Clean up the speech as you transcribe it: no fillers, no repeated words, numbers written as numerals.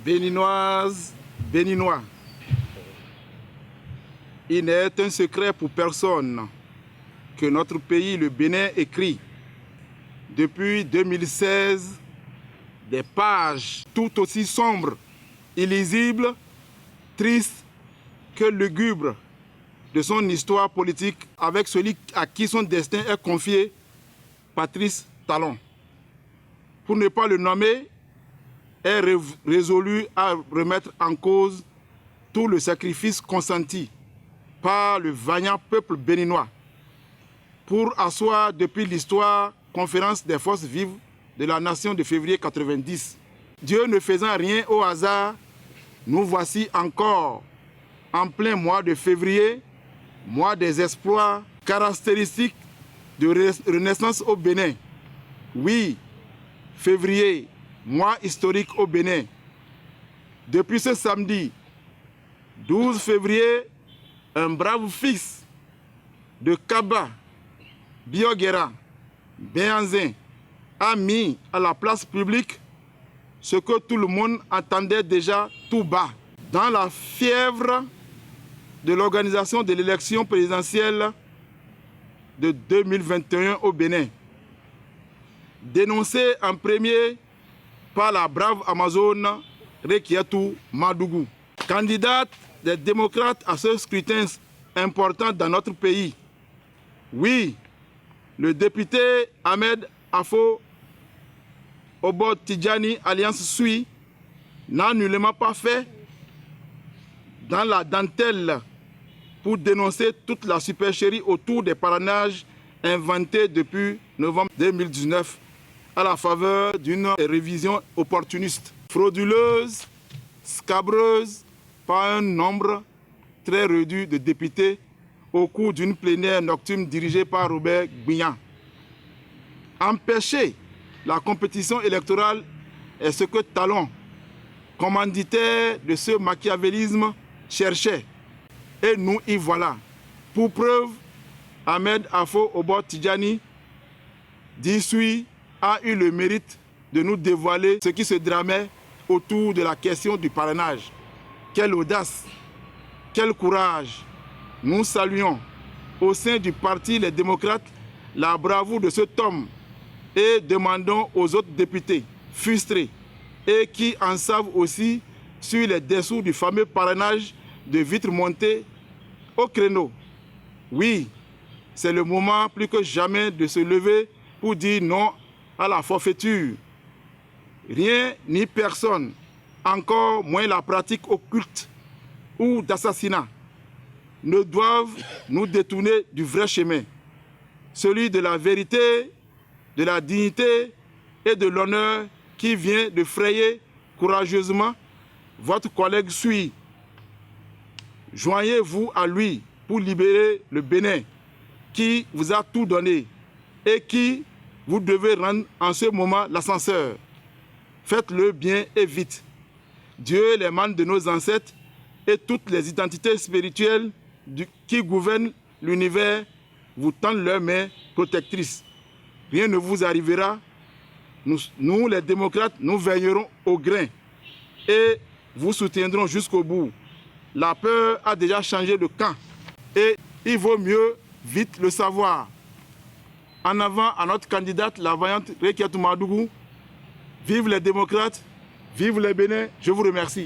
Béninoises, Béninois, il n'est un secret pour personne que notre pays, le Bénin, écrit depuis 2016 des pages tout aussi sombres, illisibles, tristes que lugubres de son histoire politique avec celui à qui son destin est confié, Patrice Talon. Pour ne pas le nommer, est résolu à remettre en cause tout le sacrifice consenti par le vaillant peuple béninois pour asseoir depuis l'histoire conférence des forces vives de la nation de février 90. Dieu ne faisant rien au hasard, nous voici encore en plein mois de février, mois des exploits caractéristiques de renaissance au Bénin. Oui, février, mois historique au Bénin. Depuis ce samedi 12 février, un brave fils de Kaba, Bioguera, Béanzin, a mis à la place publique ce que tout le monde entendait déjà tout bas. Dans la fièvre de l'organisation de l'élection présidentielle de 2021 au Bénin, dénoncé en premier par la brave Amazone Rekiatou Madougou, candidate des démocrates à ce scrutin important dans notre pays. Oui, le député Ahmed Afo Obo Tidjani Alliance Sui n'a nullement pas fait dans la dentelle pour dénoncer toute la supercherie autour des parrainages inventés depuis novembre 2019 à la faveur d'une révision opportuniste, frauduleuse, scabreuse par un nombre très réduit de députés au cours d'une plénière nocturne dirigée par Robert Gbignan. Empêcher la compétition électorale est ce que Talon, commanditaire de ce machiavélisme, cherchait. Et nous y voilà. Pour preuve, Ahmed Afo Obo Tidjani d'Issui a eu le mérite de nous dévoiler ce qui se dramait autour de la question du parrainage. Quelle audace, quel courage. Nous saluons au sein du parti Les Démocrates la bravoure de cet homme et demandons aux autres députés frustrés et qui en savent aussi sur les dessous du fameux parrainage de vitres montées au créneau. Oui, c'est le moment plus que jamais de se lever pour dire non à la forfaiture. Rien ni personne, encore moins la pratique occulte ou d'assassinat, ne doivent nous détourner du vrai chemin, celui de la vérité, de la dignité et de l'honneur qui vient de frayer courageusement votre collègue Sui. Joignez-vous à lui pour libérer le Bénin qui vous a tout donné et qui vous devez rendre en ce moment l'ascenseur. Faites-le bien et vite. Dieu, les mânes de nos ancêtres et toutes les identités spirituelles qui gouvernent l'univers vous tendent leurs mains protectrices. Rien ne vous arrivera. Nous, les démocrates, nous veillerons au grain et vous soutiendrons jusqu'au bout. La peur a déjà changé de camp et il vaut mieux vite le savoir. En avant à notre candidate, la vaillante Rekiatou Madougou. Vive les démocrates, vive les Bénin, je vous remercie.